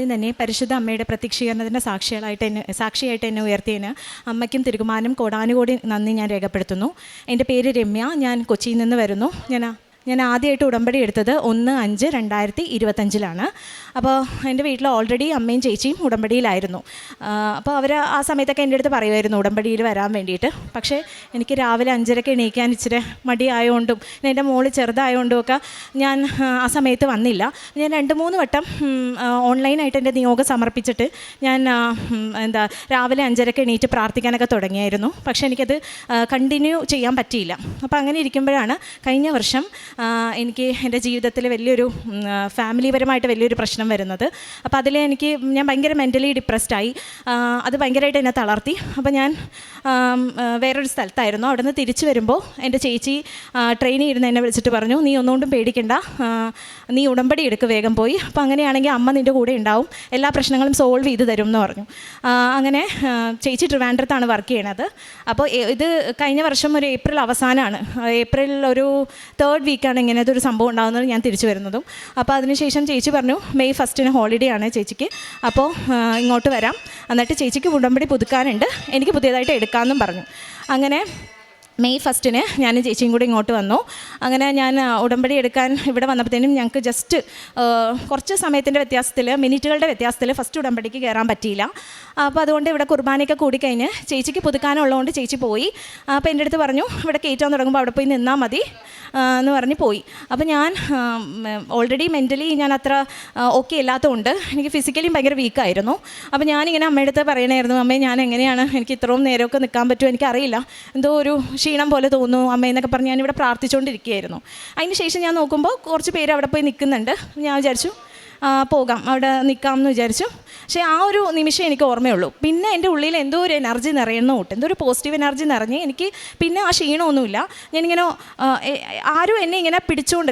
ആദ്യം തന്നെ പരിശുദ്ധ അമ്മയുടെ പ്രത്യക്ഷീകരണത്തിൻ്റെ സാക്ഷിയായിട്ട് എന്നെ ഉയർത്തിയതിന് അമ്മയ്ക്കും തിരുകുമാരനും കോടാനുകോടി നന്ദി ഞാൻ രേഖപ്പെടുത്തുന്നു. എൻ്റെ പേര് രമ്യ. ഞാൻ കൊച്ചിയിൽ നിന്ന് വരുന്നു. ഞാൻ ആദ്യമായിട്ട് ഉടമ്പടി എടുത്തത് 1/5/2025 അപ്പോൾ എൻ്റെ വീട്ടിൽ ഓൾറെഡി അമ്മയും ചേച്ചിയും ഉടമ്പടിയിലായിരുന്നു. അപ്പോൾ അവർ ആ സമയത്തൊക്കെ എൻ്റെ അടുത്ത് പറയുമായിരുന്നു ഉടമ്പടിയിൽ വരാൻ വേണ്ടിയിട്ട്. പക്ഷേ എനിക്ക് രാവിലെ 5:30 എണീക്കാൻ ഇച്ചിരി മടിയായതുകൊണ്ടും എൻ്റെ മോള് ചെറുതായതുകൊണ്ടും ഒക്കെ ഞാൻ ആ സമയത്ത് വന്നില്ല. ഞാൻ 2-3 വട്ടം ഓൺലൈനായിട്ട് എൻ്റെ നിയോഗം സമർപ്പിച്ചിട്ട് ഞാൻ രാവിലെ 5:30 എണീറ്റ് പ്രാർത്ഥിക്കാനൊക്കെ തുടങ്ങിയായിരുന്നു. പക്ഷേ എനിക്കത് കണ്ടിന്യൂ ചെയ്യാൻ പറ്റിയില്ല. അപ്പോൾ അങ്ങനെ ഇരിക്കുമ്പോഴാണ് കഴിഞ്ഞ വർഷം എനിക്ക് എൻ്റെ ജീവിതത്തിൽ വലിയൊരു ഫാമിലിപരമായിട്ട് വലിയൊരു പ്രശ്നം വരുന്നത്. അപ്പോൾ അതിൽ ഞാൻ ഭയങ്കര മെൻ്റലി ഡിപ്രസ്ഡായി. അത് ഭയങ്കരമായിട്ട് എന്നെ തളർത്തി. അപ്പോൾ ഞാൻ വേറൊരു സ്ഥലത്തായിരുന്നു. അവിടെ നിന്ന് തിരിച്ചു വരുമ്പോൾ എൻ്റെ ചേച്ചി ട്രെയിനിൽ ഇരുന്ന് എന്നെ വിളിച്ചിട്ട് പറഞ്ഞു, നീ ഒന്നുകൊണ്ടും പേടിക്കണ്ട, നീ ഉടമ്പടി എടുക്കുക വേഗം പോയി. അപ്പോൾ അങ്ങനെയാണെങ്കിൽ അമ്മ നിൻ്റെ കൂടെ ഉണ്ടാവും, എല്ലാ പ്രശ്നങ്ങളും സോൾവ് ചെയ്ത് തരും എന്ന് പറഞ്ഞു. അങ്ങനെ ചേച്ചി ട്രിവാൻഡ്രത്താണ് വർക്ക് ചെയ്യണത്. അപ്പോൾ ഇത് കഴിഞ്ഞ വർഷം ഒരു ഏപ്രിൽ അവസാനമാണ്, ഏപ്രിൽ ഒരു 3rd വീക്കാണ് ഇങ്ങനത്തെ ഒരു സംഭവം ഉണ്ടാകുന്നത് ഞാൻ തിരിച്ചു വരുന്നതും. അപ്പോൾ അതിനുശേഷം ചേച്ചി പറഞ്ഞു May 1 ഹോളിഡേ ആണ് ചേച്ചിക്ക്, അപ്പോൾ ഇങ്ങോട്ട് വരാം, എന്നിട്ട് ചേച്ചിക്ക് ഉടമ്പടി പുതുക്കാനുണ്ട്, എനിക്ക് പുതിയതായിട്ട് എടുക്കാമെന്നും പറഞ്ഞു. അങ്ങനെ May 1 ഞാൻ ചേച്ചിയും കൂടി ഇങ്ങോട്ട് വന്നു. അങ്ങനെ ഞാൻ ഉടമ്പടി എടുക്കാൻ ഇവിടെ വന്നപ്പോഴത്തേനും ഞങ്ങൾക്ക് ജസ്റ്റ് കുറച്ച് സമയത്തിൻ്റെ വ്യത്യാസത്തിൽ, മിനിറ്റുകളുടെ വ്യത്യാസത്തിൽ ഫസ്റ്റ് ഉടമ്പടിക്ക് കയറാൻ പറ്റിയില്ല. അപ്പോൾ അതുകൊണ്ട് ഇവിടെ കുർബാനയൊക്കെ കൂടിക്കഴിഞ്ഞ് ചേച്ചിക്ക് പുതുക്കാനുള്ളതുകൊണ്ട് ചേച്ചി പോയി. അപ്പോൾ എൻ്റെ അടുത്ത് പറഞ്ഞു ഇവിടെ കയറ്റാൻ തുടങ്ങുമ്പോൾ അവിടെ പോയി നിന്നാൽ മതി എന്ന് പറഞ്ഞ് പോയി. അപ്പോൾ ഞാൻ ഓൾറെഡി മെൻ്റലി ഞാൻ അത്ര ഓക്കെ അല്ലാത്തതുകൊണ്ട് എനിക്ക് ഫിസിക്കലിയും ഭയങ്കര വീക്കായിരുന്നു. അപ്പോൾ ഞാനിങ്ങനെ അമ്മയുടെ അടുത്ത് പറയണമായിരുന്നു, അമ്മേ ഞാൻ എങ്ങനെയാണ്, എനിക്ക് ഇത്രയും നേരമൊക്കെ നിൽക്കാൻ പറ്റുമോ എനിക്കറിയില്ല, എന്തോ ഒരു ക്ഷീണം പോലെ തോന്നുന്നു അമ്മയെന്നൊക്കെ പറഞ്ഞ് ഞാനിവിടെ പ്രാർത്ഥിച്ചുകൊണ്ടിരിക്കുകയായിരുന്നു. അതിന് ശേഷം ഞാൻ നോക്കുമ്പോൾ കുറച്ച് പേര് അവിടെ പോയി നിൽക്കുന്നുണ്ട്. ഞാൻ വിചാരിച്ചു പോകാം, അവിടെ നിൽക്കാം എന്ന് വിചാരിച്ചു. പക്ഷേ ആ ഒരു നിമിഷം എനിക്ക് ഓർമ്മയുള്ളൂ. പിന്നെ എൻ്റെ ഉള്ളിൽ എന്തോ ഒരു എനർജി നിറയുന്ന കൂട്ട്, എന്തോ ഒരു പോസിറ്റീവ് എനർജി നിറഞ്ഞ് എനിക്ക് പിന്നെ ആ ക്ഷീണമൊന്നുമില്ല. ഞാനിങ്ങനെ ആരും എന്നെ ഇങ്ങനെ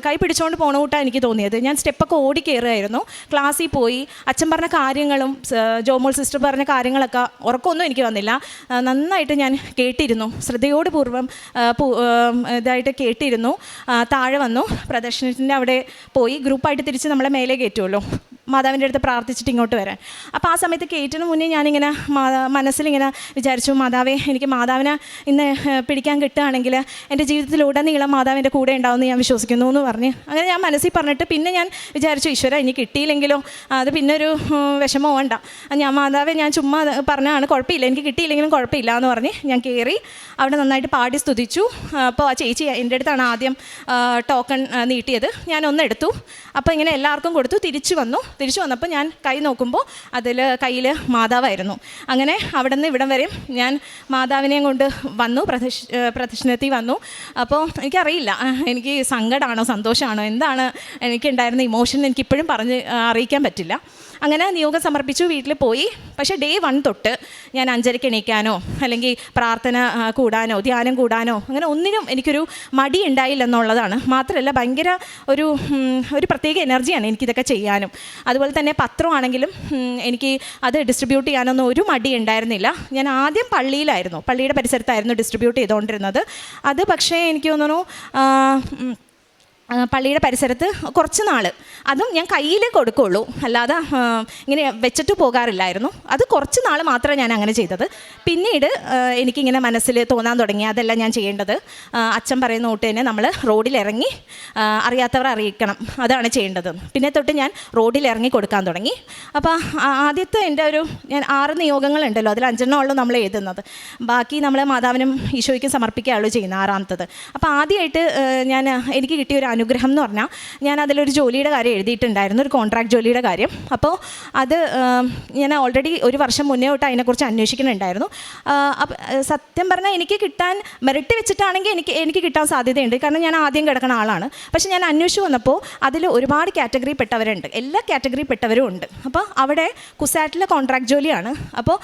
കൈ പിടിച്ചുകൊണ്ട് പോണ കൂട്ടാണ് എനിക്ക് തോന്നിയത്. ഞാൻ സ്റ്റെപ്പൊക്കെ ഓടി കയറുമായിരുന്നു. ക്ലാസ്സിൽ പോയി അച്ഛൻ പറഞ്ഞ കാര്യങ്ങളും ജോമോൾ സിസ്റ്റർ പറഞ്ഞ കാര്യങ്ങളൊക്കെ ഉറക്കമൊന്നും എനിക്ക് വന്നില്ല. നന്നായിട്ട് ഞാൻ കേട്ടിരുന്നു, ശ്രദ്ധയോടുപൂർവ്വം ഇതായിട്ട് കേട്ടിരുന്നു. താഴെ വന്നു, പ്രദർശനത്തിൻ്റെ അവിടെ പോയി ഗ്രൂപ്പായിട്ട് തിരിച്ച് നമ്മളെ മേലെ കയറ്റുമല്ലോ, മാതാവിൻ്റെ അടുത്ത് പ്രാർത്ഥിച്ചിട്ട് ഇങ്ങോട്ട് വരാൻ. അപ്പോൾ ആ സമയത്ത് കയറ്റിന് മുന്നേ ഞാനിങ്ങനെ മനസ്സിലിങ്ങനെ വിചാരിച്ചു, മാതാവേ എനിക്ക് മാതാവിനെ ഇന്ന് പിടിക്കാൻ കിട്ടുകയാണെങ്കിൽ എൻ്റെ ജീവിതത്തിലുടനീളം മാതാവിൻ്റെ കൂടെ ഉണ്ടാവുമെന്ന് ഞാൻ വിശ്വസിക്കുന്നു എന്ന് പറഞ്ഞ് അങ്ങനെ ഞാൻ മനസ്സിൽ പറഞ്ഞിട്ട് പിന്നെ ഞാൻ വിചാരിച്ചു, ഈശ്വര ഇനി കിട്ടിയില്ലെങ്കിലോ, അത് പിന്നെ ഒരു വിഷമം വേണ്ട, ഞാൻ മാതാവേ ഞാൻ ചുമ്മാ പറഞ്ഞാണ്, കുഴപ്പമില്ല, എനിക്ക് കിട്ടിയില്ലെങ്കിലും കുഴപ്പമില്ല എന്ന് പറഞ്ഞ് ഞാൻ കയറി അവിടെ നന്നായിട്ട് പാടി സ്തുതിച്ചു. അപ്പോൾ ആ ചേച്ചി എൻ്റെ അടുത്താണ് ആദ്യം ടോക്കൺ നീട്ടിയത്. ഞാനൊന്നെടുത്തു. അപ്പോൾ ഇങ്ങനെ എല്ലാവർക്കും കൊടുത്തു. തിരിച്ചു വന്നപ്പോൾ ഞാൻ കൈ നോക്കുമ്പോൾ അതിൽ കയ്യിൽ മാതാവായിരുന്നു. അങ്ങനെ അവിടെ നിന്ന് ഇവിടം വരെയും ഞാൻ മാതാവിനെയും കൊണ്ട് വന്നു, പ്രദക്ഷിണത്തിൽ വന്നു. അപ്പോൾ എനിക്കറിയില്ല എനിക്ക് സങ്കടമാണോ സന്തോഷമാണോ എന്താണ് എനിക്കുണ്ടായിരുന്ന ഇമോഷൻ എനിക്കിപ്പോഴും പറഞ്ഞ് അറിയിക്കാൻ പറ്റില്ല. അങ്ങനെ നിയോഗം സമർപ്പിച്ചു, വീട്ടിൽ പോയി. പക്ഷേ Day 1 തൊട്ട് ഞാൻ 5:30 എണീക്കാനോ അല്ലെങ്കിൽ പ്രാർത്ഥന കൂടാനോ ധ്യാനം കൂടാനോ അങ്ങനെ ഒന്നിനും എനിക്കൊരു മടി ഉണ്ടായില്ലെന്നുള്ളതാണ്. മാത്രമല്ല ഭയങ്കര ഒരു പ്രത്യേക എനർജിയാണ് എനിക്കിതൊക്കെ ചെയ്യാനും. അതുപോലെ തന്നെ പത്രമാണെങ്കിലും എനിക്ക് അത് ഡിസ്ട്രിബ്യൂട്ട് ചെയ്യാനൊന്നും ഒരു മടി ഉണ്ടായിരുന്നില്ല. ഞാൻ ആദ്യം പള്ളിയുടെ പരിസരത്തായിരുന്നു ഡിസ്ട്രിബ്യൂട്ട് ചെയ്തുകൊണ്ടിരുന്നത്. അത് പക്ഷേ എനിക്ക് തോന്നുന്നു പള്ളിയുടെ പരിസരത്ത് കുറച്ച് നാൾ അതും ഞാൻ കയ്യിൽ കൊടുക്കുകയുള്ളൂ, അല്ലാതെ ഇങ്ങനെ വെച്ചിട്ട് പോകാറില്ലായിരുന്നു. അത് കുറച്ച് നാൾ മാത്രമേ ഞാൻ അങ്ങനെ ചെയ്തത്. പിന്നീട് എനിക്കിങ്ങനെ മനസ്സിൽ തോന്നാൻ തുടങ്ങി അതെല്ലാം ഞാൻ ചെയ്യേണ്ടത് അച്ഛൻ പറയുന്ന കൂട്ട് തന്നെ നമ്മൾ റോഡിലിറങ്ങി അറിയാത്തവർ അറിയിക്കണം, അതാണ് ചെയ്യേണ്ടത്. പിന്നെ തൊട്ട് ഞാൻ റോഡിലിറങ്ങി കൊടുക്കാൻ തുടങ്ങി. അപ്പോൾ ആദ്യത്തെ എൻ്റെ ഞാൻ 6 നിയോഗങ്ങളുണ്ടല്ലോ, അതിൽ 5 നമ്മൾ എഴുതുന്നത്, ബാക്കി നമ്മൾ മാതാവിനും ഈശോയ്ക്കും സമർപ്പിക്കുകയുള്ളൂ ചെയ്യുന്നത് 6ാമത്തത്. അപ്പോൾ ആദ്യമായിട്ട് എനിക്ക് കിട്ടിയൊരു അനുഗ്രഹം എന്ന് പറഞ്ഞാൽ ഞാൻ അതിലൊരു ജോലിയുടെ കാര്യം എഴുതിയിട്ടുണ്ടായിരുന്നു, ഒരു കോൺട്രാക്ട് ജോലിയുടെ കാര്യം. അപ്പോൾ അത് ഞാൻ ഓൾറെഡി 1 വർഷം മുന്നേ തൊട്ട് അതിനെക്കുറിച്ച് അന്വേഷിക്കുന്നുണ്ടായിരുന്നു. സത്യം പറഞ്ഞാൽ എനിക്ക് കിട്ടാൻ മെറിറ്റ് വെച്ചിട്ടാണെങ്കിൽ എനിക്ക് കിട്ടാൻ സാധ്യതയുണ്ട്, കാരണം ഞാൻ ആദ്യം കിടക്കുന്ന ആളാണ്. പക്ഷേ ഞാൻ അന്വേഷിച്ച് വന്നപ്പോൾ അതിൽ ഒരുപാട് കാറ്റഗറി പെട്ടവരുണ്ട്, എല്ലാ കാറ്റഗറി പെട്ടവരും ഉണ്ട്. അപ്പോൾ അവിടെ കുസാറ്റിലെ കോൺട്രാക്ട് ജോലിയാണ്. അപ്പോൾ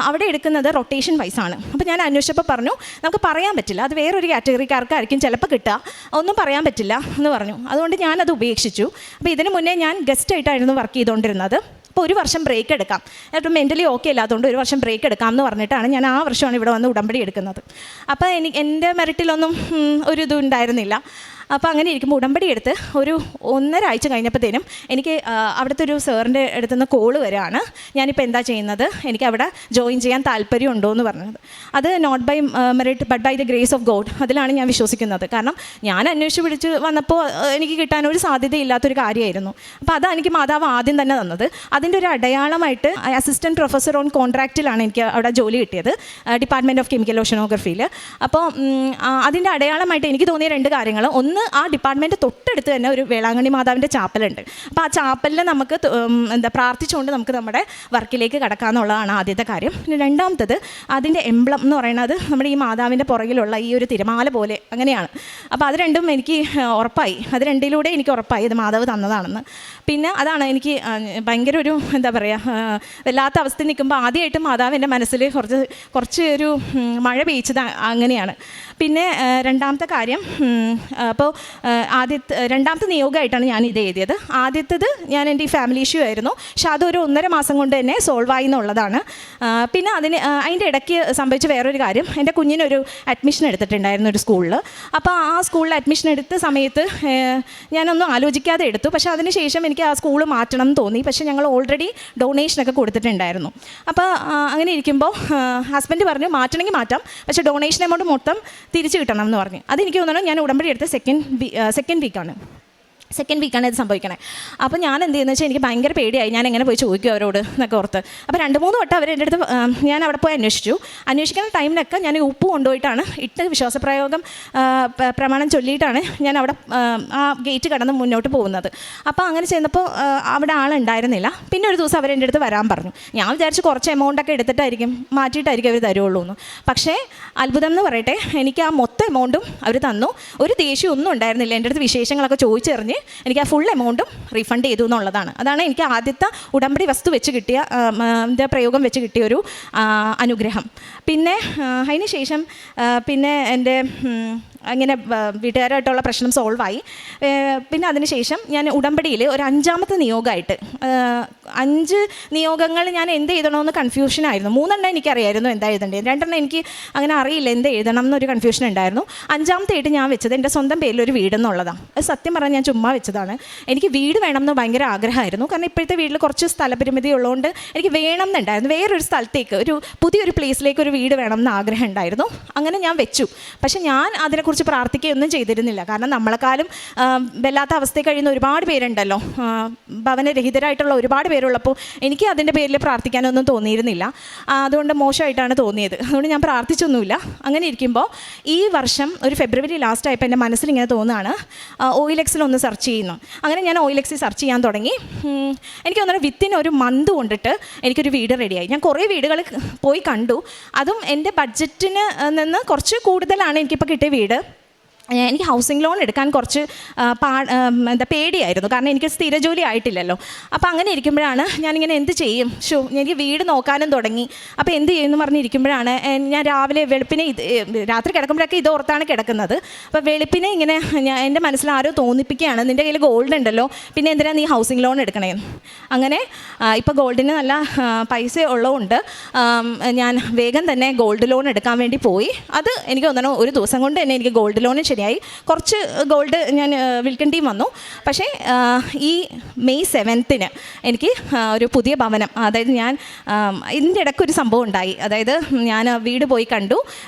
അവിടെ എടുക്കുന്നത് റൊട്ടേഷൻ വൈസാണ്. അപ്പോൾ ഞാൻ അന്വേഷിച്ചപ്പോൾ പറഞ്ഞു നമുക്ക് പറയാൻ പറ്റില്ല, അത് വേറൊരു കാറ്റഗറിക്കാർക്കായിരിക്കും ചിലപ്പോൾ കിട്ടുക, ഒന്നും പറയാൻ പറ്റില്ല എന്ന് പറഞ്ഞു. അതുകൊണ്ട് ഞാനത് ഉപേക്ഷിച്ചു. അപ്പോൾ ഇതിന് മുന്നേ ഞാൻ ഗസ്റ്റായിട്ടായിരുന്നു വർക്ക് ചെയ്തുകൊണ്ടിരുന്നത്. അപ്പോൾ 1 വർഷം ബ്രേക്ക് എടുക്കാം, ഏറ്റവും മെൻ്റലി ഓക്കെ അല്ലാത്തതുകൊണ്ട് 1 വർഷം ബ്രേക്ക് എടുക്കാം എന്ന് പറഞ്ഞിട്ടാണ് ഞാൻ ആ വർഷമാണ് ഇവിടെ വന്ന് ഉടമ്പടി എടുക്കുന്നത്. അപ്പോൾ എൻ്റെ മെറിറ്റിലൊന്നും ഒരു ഇതും ഉണ്ടായിരുന്നില്ല. അപ്പോൾ അങ്ങനെ ഇരിക്കുമ്പോൾ ഉടമ്പടി എടുത്ത് ഒരു 1.5 ആഴ്ച കഴിഞ്ഞപ്പോഴത്തേനും എനിക്ക് അവിടുത്തെ ഒരു സാറിൻ്റെ അടുത്തുനിന്ന് കോള് വരികയാണ്, ഞാനിപ്പോൾ എന്താ ചെയ്യുന്നത്, എനിക്ക് അവിടെ ജോയിൻ ചെയ്യാൻ താല്പര്യം ഉണ്ടോ എന്ന് പറഞ്ഞത്. അത് not by merit but by the grace of God, അതിലാണ് ഞാൻ വിശ്വസിക്കുന്നത്. കാരണം ഞാൻ അന്വേഷിച്ച് വിളിച്ച് വന്നപ്പോൾ എനിക്ക് കിട്ടാനൊരു സാധ്യതയില്ലാത്തൊരു കാര്യമായിരുന്നു. അപ്പോൾ അതാണ് എനിക്ക് മാതാവ് ആദ്യം തന്നെ തന്നത്. അതിൻ്റെ ഒരു അടയാളമായിട്ട് അസിസ്റ്റൻറ്റ് പ്രൊഫസർ ഓൺ കോൺട്രാക്റ്റിലാണ് എനിക്ക് അവിടെ ജോലി കിട്ടിയത്, ഡിപ്പാർട്ട്മെൻറ്റ് ഓഫ് കെമിക്കൽ ഓഷനോഗ്രഫിയിൽ. അപ്പോൾ അതിൻ്റെ അടയാളമായിട്ട് എനിക്ക് തോന്നിയ 2 കാര്യങ്ങൾ. ഒന്ന്, ആ ഡിപ്പാർട്ട്മെൻറ്റ് തൊട്ടടുത്ത് തന്നെ ഒരു വേളാങ്കണ്ണി മാതാവിൻ്റെ ചാപ്പലുണ്ട്. അപ്പോൾ ആ ചാപ്പലിൽ നമുക്ക് പ്രാർത്ഥിച്ചുകൊണ്ട് നമുക്ക് നമ്മുടെ വർക്കിലേക്ക് കടക്കാമെന്നുള്ളതാണ് ആദ്യത്തെ കാര്യം. പിന്നെ രണ്ടാമത്തത്, അതിൻ്റെ എംബ്ലം എന്ന് പറയുന്നത് നമ്മുടെ ഈ മാതാവിൻ്റെ പുറകിലുള്ള ഈ ഒരു തിരമാല പോലെ അങ്ങനെയാണ്. അപ്പോൾ അത് രണ്ടും എനിക്ക് ഉറപ്പായി, അത് രണ്ടിലൂടെ എനിക്ക് ഉറപ്പായി ഇത് മാതാവ് തന്നതാണെന്ന്. പിന്നെ അതാണ് എനിക്ക് ഭയങ്കര ഒരു എന്താ പറയുക, വല്ലാത്ത അവസ്ഥയിൽ നിൽക്കുമ്പോൾ ആദ്യമായിട്ട് മാതാവ് എൻ്റെ മനസ്സിൽ കുറച്ച് ഒരു മഴ പെയ്ച്ചത് അങ്ങനെയാണ്. പിന്നെ രണ്ടാമത്തെ കാര്യം, അപ്പോൾ രണ്ടാമത്തെ നിയോഗമായിട്ടാണ് ഞാൻ ഇത് എഴുതിയത്. ആദ്യത്തേത് ഞാൻ എൻ്റെ ഈ ഫാമിലി ഇഷ്യൂ ആയിരുന്നു, പക്ഷെ അതൊരു 1.5 മാസം കൊണ്ട് തന്നെ സോൾവ് ആയി എന്നുള്ളതാണ്. പിന്നെ അതിൻ്റെ ഇടയ്ക്ക് സംഭവിച്ച വേറൊരു കാര്യം, എൻ്റെ കുഞ്ഞിനൊരു അഡ്മിഷൻ എടുത്തിട്ടുണ്ടായിരുന്നു ഒരു സ്കൂളിൽ. അപ്പോൾ ആ സ്കൂളിൽ അഡ്മിഷൻ എടുത്ത സമയത്ത് ഞാനൊന്നും ആലോചിക്കാതെ എടുത്തു. പക്ഷേ അതിന് ശേഷം എനിക്ക് ആ സ്കൂൾ മാറ്റണം എന്ന് തോന്നി. പക്ഷേ ഞങ്ങൾ ഓൾറെഡി ഡൊണേഷനൊക്കെ കൊടുത്തിട്ടുണ്ടായിരുന്നു. അപ്പോൾ അങ്ങനെ ഇരിക്കുമ്പോൾ ഹസ്ബൻഡ് പറഞ്ഞു മാറ്റണമെങ്കിൽ മാറ്റാം, പക്ഷേ ഡൊണേഷൻ എമൗണ്ട് മൊത്തം തിരിച്ചു കിട്ടണം എന്ന് പറഞ്ഞു. അതെനിക്ക് തോന്നുന്നു ഞാൻ ഉടമ്പടി എടുത്ത സെക്കൻഡ് വീക്കാണ് ഇത് സംഭവിക്കണേ. അപ്പോൾ ഞാൻ എന്ത് ചെയ്യുന്നത് വെച്ചാൽ എനിക്ക് ഭയങ്കര പേടിയായി, ഞാൻ എങ്ങനെ പോയി ചോദിക്കും അവരോട് എന്നൊക്കെ ഓർത്ത്. അപ്പോൾ 2-3 വട്ടം അവർ എൻ്റെ അടുത്ത് ഞാൻ അവിടെ പോയി അന്വേഷിക്കുന്ന ടൈമിലൊക്കെ ഞാൻ ഉപ്പ് കൊണ്ടുപോയിട്ടാണ് ഇട്ട് വിശ്വാസപ്രയോഗം പ്രമാണം ചൊല്ലിയിട്ടാണ് ഞാൻ അവിടെ ആ ഗേറ്റ് കടന്ന് മുന്നോട്ട് പോകുന്നത്. അപ്പോൾ അങ്ങനെ ചെന്നപ്പോൾ അവിടെ ആളുണ്ടായിരുന്നില്ല. പിന്നെ ഒരു ദിവസം അവരെൻ്റെ അടുത്ത് വരാൻ പറഞ്ഞു. ഞാൻ വിചാരിച്ച് കുറച്ച് എമൗണ്ടൊക്കെ എടുത്തിട്ടായിരിക്കും മാറ്റിയിട്ടായിരിക്കും അവർ തരുള്ളൂ എന്ന്. പക്ഷേ അത്ഭുതം എന്ന് പറയട്ടെ, എനിക്ക് ആ മൊത്തം എമൗണ്ടും അവർ തന്നു. ഒരു ദേഷ്യം ഒന്നും ഉണ്ടായിരുന്നില്ല. എൻ്റെ അടുത്ത് വിശേഷങ്ങളൊക്കെ ചോദിച്ചറിഞ്ഞ് എനിക്ക് ആ ഫുൾ എമൗണ്ടും റീഫണ്ട് ചെയ്തു എന്നുള്ളതാണ്. അതാണ് എനിക്ക് ആദ്യത്തെ ഉടമ്പടി വസ്തു വെച്ച് കിട്ടിയ പ്രയോഗം വെച്ച് കിട്ടിയൊരു അനുഗ്രഹം. പിന്നെ അതിന് ശേഷം പിന്നെ എൻ്റെ അങ്ങനെ വീട്ടുകാരായിട്ടുള്ള പ്രശ്നം സോൾവായി. പിന്നെ അതിനുശേഷം ഞാൻ ഉടമ്പടിയിൽ ഒരു 5ാമത്തെ നിയോഗമായിട്ട് 5 നിയോഗങ്ങൾ ഞാൻ എന്ത് എഴുതണമെന്ന് കൺഫ്യൂഷനായിരുന്നു. 3 എനിക്കറിയായിരുന്നു എന്താ എഴുതേണ്ടത്, 2 എനിക്ക് അങ്ങനെ അറിയില്ല എന്ത് എഴുതണം എന്നൊരു കൺഫ്യൂഷൻ ഉണ്ടായിരുന്നു. 5ാമത്തെ ആയിട്ട് ഞാൻ വെച്ചത് എൻ്റെ സ്വന്തം പേരിലൊരു വീടെന്നുള്ളതാണ്. അത് സത്യം പറഞ്ഞാൽ ഞാൻ ചുമ്മാ വെച്ചതാണ്. എനിക്ക് വീട് വേണമെന്ന് ഭയങ്കര ആഗ്രഹമായിരുന്നു. കാരണം ഇപ്പോഴത്തെ വീട്ടിൽ കുറച്ച് സ്ഥലപരിമിതി ഉള്ളതുകൊണ്ട് എനിക്ക് വേണം എന്നുണ്ടായിരുന്നു, വേറൊരു സ്ഥലത്തേക്ക് ഒരു പുതിയൊരു പ്ലേസിലേക്ക് ഒരു വീട് വേണം എന്ന് ആഗ്രഹം ഉണ്ടായിരുന്നു. അങ്ങനെ ഞാൻ വെച്ചു. പക്ഷേ ഞാൻ അതിനെക്കുറിച്ച് പ്രാർത്ഥിക്കുകയൊന്നും ചെയ്തിരുന്നില്ല. കാരണം നമ്മളെക്കാളും വല്ലാത്ത അവസ്ഥയിൽ കഴിയുന്ന ഒരുപാട് പേരുണ്ടല്ലോ, ഭവനരഹിതരായിട്ടുള്ള ഒരുപാട് പേരുള്ളപ്പോൾ എനിക്ക് അതിൻ്റെ പേരിൽ പ്രാർത്ഥിക്കാനൊന്നും തോന്നിയിരുന്നില്ല. അതുകൊണ്ട് മോശമായിട്ടാണ് തോന്നിയത്. അതുകൊണ്ട് ഞാൻ പ്രാർത്ഥിച്ചൊന്നുമില്ല. അങ്ങനെ ഇരിക്കുമ്പോൾ ഈ വർഷം ഒരു ഫെബ്രുവരി ലാസ്റ്റ് ആയപ്പോൾ എൻ്റെ മനസ്സിൽ ഇങ്ങനെ തോന്നുകയാണ്, OLX ഒന്ന് സെർച്ച് ചെയ്യുന്നു. അങ്ങനെ ഞാൻ OLX സെർച്ച് ചെയ്യാൻ തുടങ്ങി. എനിക്ക് തോന്നുന്നു വിത്തിൻ ഒരു മന്ത് കൊണ്ടിട്ട് എനിക്കൊരു വീട് റെഡിയായി. ഞാൻ കുറേ വീടുകൾ പോയി കണ്ടു. അതും എൻ്റെ ബഡ്ജറ്റിന് നിന്ന് കുറച്ച് കൂടുതലാണ് എനിക്കിപ്പോൾ കിട്ടിയ വീട്. എനിക്ക് ഹൗസിംഗ് ലോൺ എടുക്കാൻ കുറച്ച് പേടിയായിരുന്നു. കാരണം എനിക്ക് സ്ഥിര ജോലി ആയിട്ടില്ലല്ലോ. അപ്പോൾ അങ്ങനെ ഇരിക്കുമ്പോഴാണ് ഞാനിങ്ങനെ എന്ത് ചെയ്യും, എനിക്ക് വീട് നോക്കാനും തുടങ്ങി. അപ്പോൾ എന്ത് ചെയ്യുമെന്ന് പറഞ്ഞിരിക്കുമ്പോഴാണ് ഞാൻ രാവിലെ വെളുപ്പിനെ രാത്രി കിടക്കുമ്പോഴൊക്കെ ഇത് ഓർത്താണ് കിടക്കുന്നത്. അപ്പോൾ വെളുപ്പിനെ ഇങ്ങനെ എൻ്റെ മനസ്സിൽ ആരോ തോന്നിപ്പിക്കുകയാണ്, നിൻ്റെ കയ്യിൽ ഗോൾഡ് ഉണ്ടല്ലോ, പിന്നെ എന്തിനാണ് നീ ഹൗസിംഗ് ലോൺ എടുക്കണേന്ന്. അങ്ങനെ ഇപ്പോൾ ഗോൾഡിന് നല്ല പൈസ ഉള്ളതുകൊണ്ട് ഞാൻ വേഗം തന്നെ ഗോൾഡ് ലോൺ എടുക്കാൻ വേണ്ടി പോയി. അത് എനിക്ക് തോന്നുന്നു ഒരു ദിവസം കൊണ്ട് തന്നെ എനിക്ക് ഗോൾഡ് ലോൺ ശരിയായി. കുറച്ച് ഗോൾഡ് ഞാൻ വിൽക്കേണ്ടി വന്നു. പക്ഷേ ഈ മെയ് 7 എനിക്ക് ഒരു പുതിയ ഭവനം, അതായത് ഞാൻ ഇതിൻ്റെ ഇടയ്ക്കൊരു സംഭവം ഉണ്ടായി. അതായത് ഞാൻ വീട് പോയി കണ്ടു,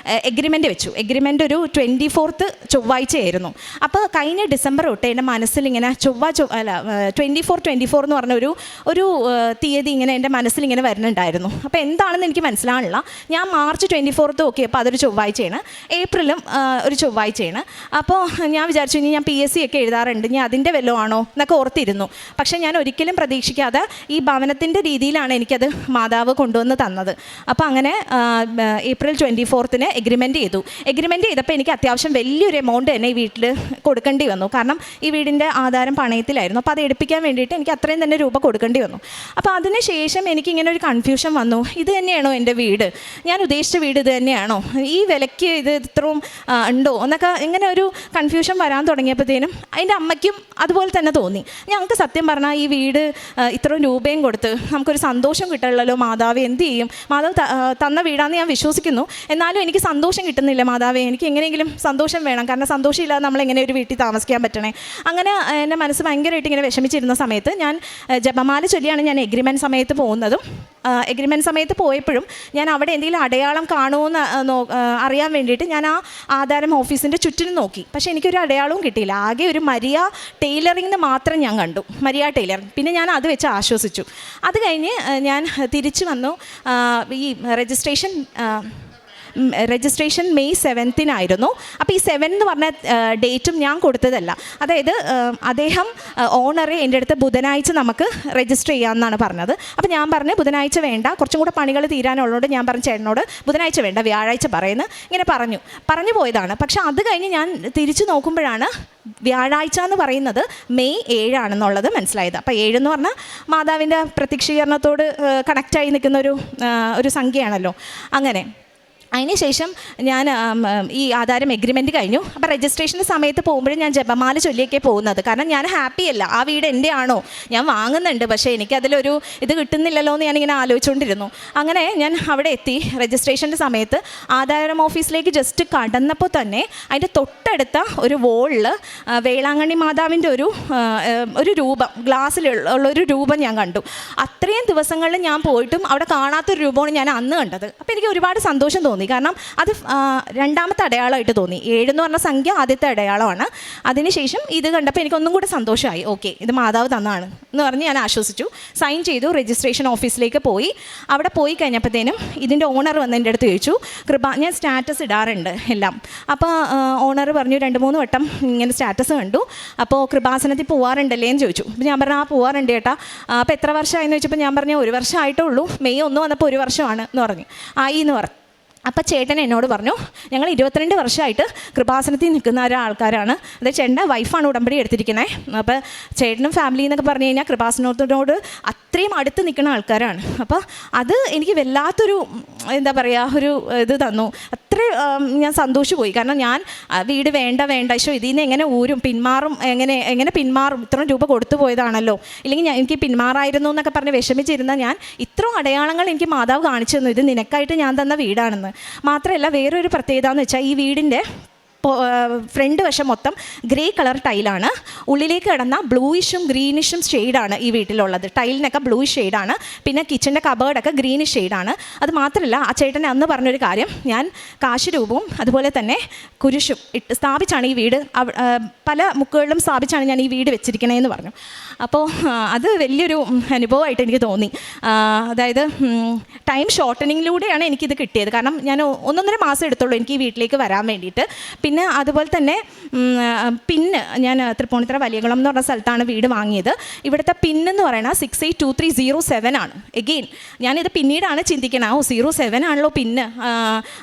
എഗ്രിമെൻ്റ് വെച്ചു. എഗ്രിമെൻ്റ് ഒരു 24th ചൊവ്വാഴ്ചയായിരുന്നു. അപ്പോൾ കഴിഞ്ഞ ഡിസംബർ തൊട്ട് എൻ്റെ മനസ്സിലിങ്ങനെ 24 എന്ന് പറഞ്ഞ ഒരു തീയതി ഇങ്ങനെ എൻ്റെ മനസ്സിലിങ്ങനെ വരുന്നുണ്ടായിരുന്നു. അപ്പോൾ എന്താണെന്ന് എനിക്ക് മനസ്സിലാണില്ല. ഞാൻ മാർച്ച് 24 നോക്കിയപ്പോൾ അതൊരു ചൊവ്വാഴ്ചയാണ്, ഏപ്രിലും ഒരു ചൊവ്വാഴ്ചയാണ്. അപ്പോൾ ഞാൻ വിചാരിച്ചു ഇനി ഞാൻ PSC ഒക്കെ എഴുതാറുണ്ട്, ഞാൻ അതിൻ്റെ വല്ലതും ആണോ എന്നൊക്കെ ഓർത്തിരുന്നു. പക്ഷേ ഞാൻ ഒരിക്കലും പ്രതീക്ഷിക്കാതെ ഈ ഭവനത്തിൻ്റെ രീതിയിലാണ് എനിക്കത് മാതാവ് കൊണ്ടുവന്ന് തന്നത്. അപ്പോൾ അങ്ങനെ ഏപ്രിൽ 24 എഗ്രിമെൻ്റ് ചെയ്തു. എഗ്രിമെൻ്റ് ചെയ്തപ്പോൾ എനിക്ക് അത്യാവശ്യം വലിയൊരു എമൗണ്ട് തന്നെ ഈ വീട്ടിൽ കൊടുക്കേണ്ടി വന്നു. കാരണം ഈ വീടിൻ്റെ ആധാരം പണയത്തിലായിരുന്നു. അപ്പോൾ അത് എടുപ്പിക്കാൻ വേണ്ടിയിട്ട് എനിക്ക് അത്രയും തന്നെ രൂപ കൊടുക്കേണ്ടി വന്നു. അപ്പോൾ അതിന് ശേഷം എനിക്കിങ്ങനെ ഒരു കൺഫ്യൂഷൻ വന്നു, ഇത് തന്നെയാണോ എൻ്റെ വീട്, ഞാൻ ഉദ്ദേശിച്ച വീട് ഇത് തന്നെയാണോ, ഈ വിലയ്ക്ക് ഇത് ഇത്രയും ഉണ്ടോ എന്നൊക്കെ ഇങ്ങനെ ഒരു കൺഫ്യൂഷൻ വരാൻ തുടങ്ങിയപ്പോഴത്തേനും അതിൻ്റെ അമ്മയ്ക്കും അതുപോലെ തന്നെ തോന്നി. ഞങ്ങൾക്ക് സത്യം പറഞ്ഞാൽ ഈ വീട് ഇത്രയും രൂപയും കൊടുത്ത് നമുക്കൊരു സന്തോഷം കിട്ടുള്ളല്ലോ മാതാവേ, എന്ത് ചെയ്യും? മാതാവ് തന്ന വീടാണെന്ന് ഞാൻ വിശ്വസിക്കുന്നു, എന്നാലും എനിക്ക് സന്തോഷം കിട്ടുന്നില്ല മാതാവേ, എനിക്ക് എങ്ങനെയെങ്കിലും സന്തോഷം വേണം, കാരണം സന്തോഷമില്ലാതെ നമ്മളെങ്ങനെ ഒരു വീട്ടിൽ താമസിക്കാൻ പറ്റണേ. അങ്ങനെ എൻ്റെ മനസ്സ് ഭയങ്കരമായിട്ട് ഇങ്ങനെ വിഷമിച്ചിരുന്ന സമയത്ത് ഞാൻ ജപമാല ചൊല്ലിയാണ് ഞാൻ എഗ്രിമെൻറ്റ് സമയത്ത് പോകുന്നതും. എഗ്രിമെൻറ്റ് സമയത്ത് പോയപ്പോഴും ഞാൻ അവിടെ എന്തെങ്കിലും അടയാളം കാണുമോയെന്ന് അറിയാൻ വേണ്ടിയിട്ട് ഞാൻ ആ ആധാരം ഓഫീസിൻ്റെ ചുറ്റിനും നോക്കി. പക്ഷേ എനിക്കൊരു അടയാളവും കിട്ടിയില്ല. ആകെ ഒരു മരിയ ടൈലറിംഗ് മാത്രം ഞാൻ കണ്ടു, മരിയ ടൈലറിംഗ്. പിന്നെ ഞാൻ അത് വെച്ച് ആശ്വസിച്ചു. അത് കഴിഞ്ഞ് ഞാൻ തിരിച്ചു വന്നു. ഈ രജിസ്ട്രേഷൻ മെയ് 7-നായിരുന്നു. അപ്പോൾ ഈ 7 എന്ന് പറഞ്ഞ ഡേറ്റും ഞാൻ കൊടുത്തതല്ല. അതായത് അദ്ദേഹം ഓണറെ എൻ്റെ അടുത്ത് ബുധനാഴ്ച നമുക്ക് രജിസ്റ്റർ ചെയ്യാമെന്നാണ് പറഞ്ഞത്. അപ്പോൾ ഞാൻ പറഞ്ഞു ബുധനാഴ്ച വേണ്ട, കുറച്ചും കൂടെ പണികൾ തീരാനുള്ളതുകൊണ്ട് ഞാൻ പറഞ്ഞു ചേട്ടനോട് ബുധനാഴ്ച വേണ്ട, വ്യാഴാഴ്ച പറയുന്നു. ഇങ്ങനെ പറഞ്ഞു പോയതാണ്. പക്ഷേ അത് കഴിഞ്ഞ് ഞാൻ തിരിച്ചു നോക്കുമ്പോഴാണ് വ്യാഴാഴ്ച എന്ന് പറയുന്നത് മെയ് 7 മനസ്സിലായത്. അപ്പോൾ 7 എന്ന് പറഞ്ഞാൽ മാതാവിൻ്റെ പ്രത്യക്ഷീകരണത്തോട് കണക്റ്റായി നിൽക്കുന്ന ഒരു സംഖ്യയാണല്ലോ. അങ്ങനെ അതിനുശേഷം ഞാൻ ഈ ആധാരം എഗ്രിമെൻറ്റ് കഴിഞ്ഞു. അപ്പോൾ രജിസ്ട്രേഷൻ്റെ സമയത്ത് പോകുമ്പോഴും ഞാൻ ജപമാല ചൊല്ലിയൊക്കെ പോകുന്നത്. കാരണം ഞാൻ ഹാപ്പിയല്ല, ആ വീട് എൻ്റെ ആണോ, ഞാൻ വാങ്ങുന്നുണ്ട്, പക്ഷേ എനിക്കതിലൊരു ഇത് കിട്ടുന്നില്ലല്ലോ എന്ന് ഞാനിങ്ങനെ ആലോചിച്ചുകൊണ്ടിരുന്നു. അങ്ങനെ ഞാൻ അവിടെ എത്തി. രജിസ്ട്രേഷൻ്റെ സമയത്ത് ആധാരം ഓഫീസിലേക്ക് ജസ്റ്റ് കടന്നപ്പോൾ തന്നെ അതിൻ്റെ തൊട്ടടുത്ത ഒരു വോളിൽ വേളാങ്കണ്ണി മാതാവിൻ്റെ ഒരു രൂപം, ഗ്ലാസ്സിലുള്ളൊരു രൂപം ഞാൻ കണ്ടു. അത്രയും ദിവസങ്ങളിൽ ഞാൻ പോയിട്ടും അവിടെ കാണാത്തൊരു രൂപമാണ് ഞാൻ അന്ന് കണ്ടത്. അപ്പോൾ എനിക്ക് ഒരുപാട് സന്തോഷം തോന്നി. കാരണം അത് രണ്ടാമത്തെ അടയാളമായിട്ട് തോന്നി. 7 എന്ന് പറഞ്ഞ സംഖ്യ ആദ്യത്തെ അടയാളമാണ്. അതിനുശേഷം ഇത് കണ്ടപ്പോൾ എനിക്കൊന്നും കൂടെ സന്തോഷമായി. ഓക്കെ, ഇത് മാതാവ് തന്നാണ് എന്ന് പറഞ്ഞ് ഞാൻ ആശ്വസിച്ചു. സൈൻ ചെയ്തു. രജിസ്ട്രേഷൻ ഓഫീസിലേക്ക് പോയി. അവിടെ പോയി കഴിഞ്ഞപ്പോഴത്തേനും ഇതിൻ്റെ ഓണർ വന്ന് എൻ്റെ അടുത്ത് ചോദിച്ചു, ഞാൻ സ്റ്റാറ്റസ് ഇടാറുണ്ട് എല്ലാം. അപ്പോൾ ഓണർ പറഞ്ഞു 2-3 വട്ടം ഇങ്ങനെ സ്റ്റാറ്റസ് കണ്ടു, അപ്പോൾ കൃപാസനത്തിൽ പോവാറുണ്ടല്ലേ എന്ന് ചോദിച്ചു. അപ്പോൾ ഞാൻ പറഞ്ഞു പോവാറുണ്ട് ചേട്ടാ. അപ്പോൾ എത്ര വർഷമായെന്ന് ചോദിച്ചപ്പോൾ ഞാൻ പറഞ്ഞു 1 വർഷമായിട്ടേ ഉള്ളൂ, മെയ് 1 വന്നപ്പോൾ 1 വർഷമാണ് എന്ന് പറഞ്ഞു. ആയി എന്ന് പറഞ്ഞു. അപ്പോൾ ചേട്ടൻ എന്നോട് പറഞ്ഞു, ഞങ്ങൾ 22 വർഷമായിട്ട് കൃപാസനത്തിൽ നിൽക്കുന്ന ഒരാൾക്കാരാണ്. അതായത് ചേട്ടൻ്റെ വൈഫാണ് ഉടമ്പടി എടുത്തിരിക്കുന്നത്. അപ്പോൾ ചേട്ടനും ഫാമിലി എന്നൊക്കെ പറഞ്ഞു കഴിഞ്ഞാൽ കൃപാസനത്തോട് അത്രയും അടുത്ത് നിൽക്കുന്ന ആൾക്കാരാണ്. അപ്പോൾ അത് എനിക്ക് വല്ലാത്തൊരു എന്താ പറയുക, ഒരു ഇത് തന്നു. ഞാൻ സന്തോഷിച്ചു പോയി. കാരണം ഞാൻ വീട് വേണ്ട ഈശോ ഇതിൽ നിന്ന് എങ്ങനെ പിന്മാറും, എങ്ങനെ പിന്മാറും, ഇത്രയും രൂപ കൊടുത്തു പോയതാണല്ലോ, ഇല്ലെങ്കിൽ എനിക്ക് പിന്മാറായിരുന്നു എന്നൊക്കെ പറഞ്ഞ് വിഷമിച്ചിരുന്ന ഞാൻ ഇത്രയും അടയാളങ്ങൾ എനിക്ക് മാതാവ് കാണിച്ചു തന്നു, ഇത് നിനക്കായിട്ട് ഞാൻ തന്ന വീടാണെന്ന്. മാത്രമല്ല വേറൊരു പ്രത്യേകത എന്ന് വെച്ചാൽ ഈ വീടിൻ്റെ ഫ്രണ്ട് വശം മൊത്തം ഗ്രേ കളർ ടൈലാണ്. ഉള്ളിലേക്ക് കിടന്ന ബ്ലൂയിഷും ഗ്രീനിഷും ഷെയ്ഡാണ് ഈ വീട്ടിലുള്ളത്. ടൈലിനൊക്കെ ബ്ലൂയിഷ് ഷെയ്ഡാണ്. പിന്നെ കിച്ചൻ്റെ കബേർഡൊക്കെ ഗ്രീനിഷ് ഷെയ്ഡാണ്. അത് മാത്രമല്ല ആ ചേട്ടൻ അന്ന് പറഞ്ഞൊരു കാര്യം, ഞാൻ കാശുരൂപവും അതുപോലെ തന്നെ കുരിശും സ്ഥാപിച്ചാണ് ഈ വീട്, പല മുക്കുകളിലും സ്ഥാപിച്ചാണ് ഞാൻ ഈ വീട് വെച്ചിരിക്കണേന്ന് പറഞ്ഞു. അപ്പോൾ അത് വലിയൊരു അനുഭവമായിട്ട് എനിക്ക് തോന്നി. അതായത് ടൈം ഷോർട്ടനിങ്ങിലൂടെയാണ് എനിക്കിത് കിട്ടിയത്. കാരണം ഞാൻ 1.5 മാസം എടുത്തുള്ളൂ എനിക്ക് ഈ വീട്ടിലേക്ക് വരാൻ വേണ്ടിയിട്ട്. പിന്നെ അതുപോലെ തന്നെ ഞാൻ തൃപ്പൂണിത്തുറ വലിയകുളം എന്ന് പറഞ്ഞ സ്ഥലത്താണ് വീട് വാങ്ങിയത്. ഇവിടുത്തെ പിന്നെന്ന് പറയുന്നത് 682307 ആണ്. എഗെയിൻ ഞാനിത് പിന്നീടാണ് ചിന്തിക്കണത്, 07 ആണല്ലോ പിന്ന്,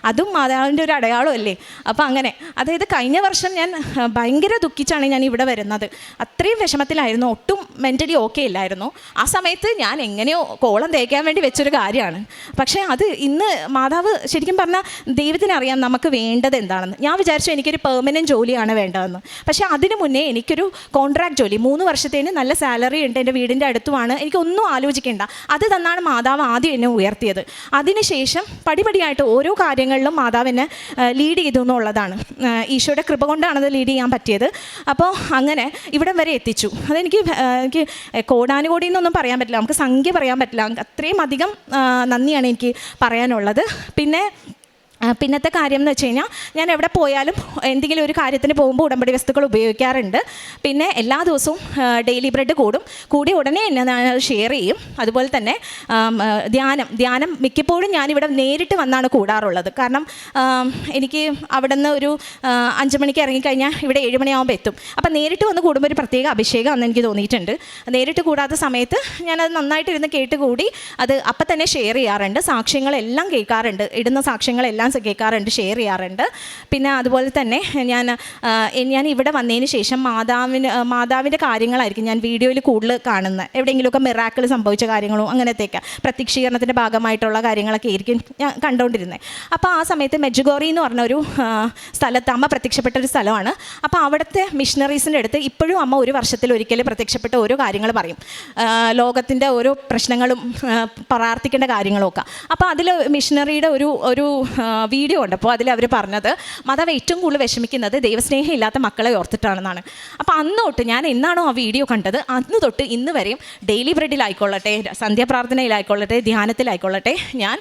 അതും മാതാവിൻ്റെ ഒരു അടയാളമല്ലേ. അപ്പോൾ അങ്ങനെ, അതായത് കഴിഞ്ഞ വർഷം ഞാൻ ഭയങ്കര ദുഃഖിച്ചാണ് ഞാൻ ഇവിടെ വരുന്നത്. അത്രയും വിഷമത്തിലായിരുന്നു, ഒട്ടും മെൻ്റലി ഓക്കെ ഇല്ലായിരുന്നു. ആ സമയത്ത് ഞാൻ എങ്ങനെയോ കോളം തേക്കാൻ വേണ്ടി വെച്ചൊരു കാര്യമാണ്. പക്ഷേ അത് ഇന്ന് മാതാവ് ശരിക്കും പറഞ്ഞാൽ ദൈവത്തിനറിയാം നമുക്ക് വേണ്ടത് എന്താണെന്ന്. ഞാൻ വിചാരിച്ചു എനിക്കൊരു പെർമനൻറ്റ് ജോലിയാണ് വേണ്ടതെന്ന്. പക്ഷേ അതിന് മുന്നേ എനിക്കൊരു കോൺട്രാക്ട് ജോലി 3 വർഷത്തേന് നല്ല സാലറി ഉണ്ട്, എൻ്റെ വീടിൻ്റെ അടുത്തുമാണ്, എനിക്കൊന്നും ആലോചിക്കേണ്ട. അത് തന്നാണ് മാതാവ് ആദ്യം എന്നെ ഉയർത്തിയത്. അതിനുശേഷം പടിപടിയായിട്ട് ഓരോ കാര്യങ്ങളിലും മാതാവ് എന്നെ ലീഡ് ചെയ്തു എന്നുള്ളതാണ്. ഈശോയുടെ കൃപ കൊണ്ടാണത് ലീഡ് ചെയ്യാൻ പറ്റിയത്. അപ്പോൾ അങ്ങനെ ഇവിടം വരെ എത്തിച്ചു. എനിക്ക് കോടാനുകോടി എന്നൊന്നും പറയാൻ പറ്റില്ല, നമുക്ക് സംഖ്യ പറയാൻ പറ്റില്ല. അത്രയും അധികം നന്ദിയാണ് എനിക്ക് പറയാനുള്ളത്. പിന്നത്തെ കാര്യം എന്ന് വെച്ച് കഴിഞ്ഞാൽ ഞാൻ എവിടെ പോയാലും എന്തെങ്കിലും ഒരു കാര്യത്തിന് പോകുമ്പോൾ ഉടമ്പടി വസ്തുക്കൾ ഉപയോഗിക്കാറുണ്ട്. പിന്നെ എല്ലാ ദിവസവും ഡെയിലി ബ്രെഡ് കൂടി ഉടനെ തന്നെ ഞാൻ ഷെയർ ചെയ്യും. അതുപോലെ തന്നെ ധ്യാനം മിക്കപ്പോഴും ഞാനിവിടെ നേരിട്ട് വന്നാണ് കൂടാറുള്ളത്. കാരണം എനിക്ക് അവിടെ നിന്ന് ഒരു 5 മണിക്ക് ഇറങ്ങിക്കഴിഞ്ഞാൽ ഇവിടെ 7 മണിയാകുമ്പോൾ എത്തും. അപ്പം നേരിട്ട് വന്ന് കൂടുമ്പോൾ ഒരു പ്രത്യേക അഭിഷേകം അന്ന് എനിക്ക് തോന്നിയിട്ടുണ്ട്. നേരിട്ട് കൂടാത്ത സമയത്ത് ഞാനത് നന്നായിട്ടിരുന്ന് കേട്ടുകൂടി അത് അപ്പം തന്നെ ഷെയർ ചെയ്യാറുണ്ട്. സാക്ഷ്യങ്ങളെല്ലാം കേൾക്കാറുണ്ട്, ഇടുന്ന സാക്ഷ്യങ്ങളെല്ലാം പ്രോഗ്രാംസ് കേൾക്കാറുണ്ട്, ഷെയർ ചെയ്യാറുണ്ട്. പിന്നെ അതുപോലെ തന്നെ ഞാൻ ഇവിടെ വന്നതിന് ശേഷം മാതാവിൻ്റെ കാര്യങ്ങളായിരിക്കും ഞാൻ വീഡിയോയിൽ കൂടുതൽ കാണുന്നത്. എവിടെയെങ്കിലുമൊക്കെ മിറാക്കിൾ സംഭവിച്ച കാര്യങ്ങളോ അങ്ങനത്തെയൊക്കെ പ്രത്യക്ഷീകരണത്തിൻ്റെ ഭാഗമായിട്ടുള്ള കാര്യങ്ങളൊക്കെ ആയിരിക്കും ഞാൻ കണ്ടുകൊണ്ടിരുന്നത്. അപ്പോൾ ആ സമയത്ത് മെഡ്ജുഗോറി എന്ന് പറഞ്ഞൊരു സ്ഥലത്ത് അമ്മ പ്രത്യക്ഷപ്പെട്ടൊരു സ്ഥലമാണ്. അപ്പോൾ അവിടുത്തെ മിഷണറീസിൻ്റെ അടുത്ത് ഇപ്പോഴും അമ്മ ഒരു വർഷത്തിൽ ഒരിക്കൽ പ്രത്യക്ഷപ്പെട്ട ഓരോ കാര്യങ്ങൾ പറയും, ലോകത്തിൻ്റെ ഓരോ പ്രശ്നങ്ങളും പ്രാർത്ഥിക്കേണ്ട കാര്യങ്ങളൊക്കെ. അപ്പോൾ അതിൽ മിഷണറിയുടെ ഒരു വീഡിയോ ഉണ്ട്. അപ്പോൾ അതിൽ അവർ പറഞ്ഞത് മാതാവ് ഏറ്റവും കൂടുതൽ വിഷമിക്കുന്നത് ദൈവസ്നേഹം ഇല്ലാത്ത മക്കളെ ഓർത്തിട്ടാണെന്നാണ്. അപ്പോൾ അന്ന് തൊട്ട് ഞാൻ എന്നാണോ ആ വീഡിയോ കണ്ടത് അന്ന് തൊട്ട് ഇന്ന് വരെയും ഡെയിലി ബ്രെഡിലായിക്കൊള്ളട്ടെ, സന്ധ്യാപ്രാർത്ഥനയിലായിക്കൊള്ളട്ടെ, ധ്യാനത്തിലായിക്കൊള്ളട്ടെ, ഞാൻ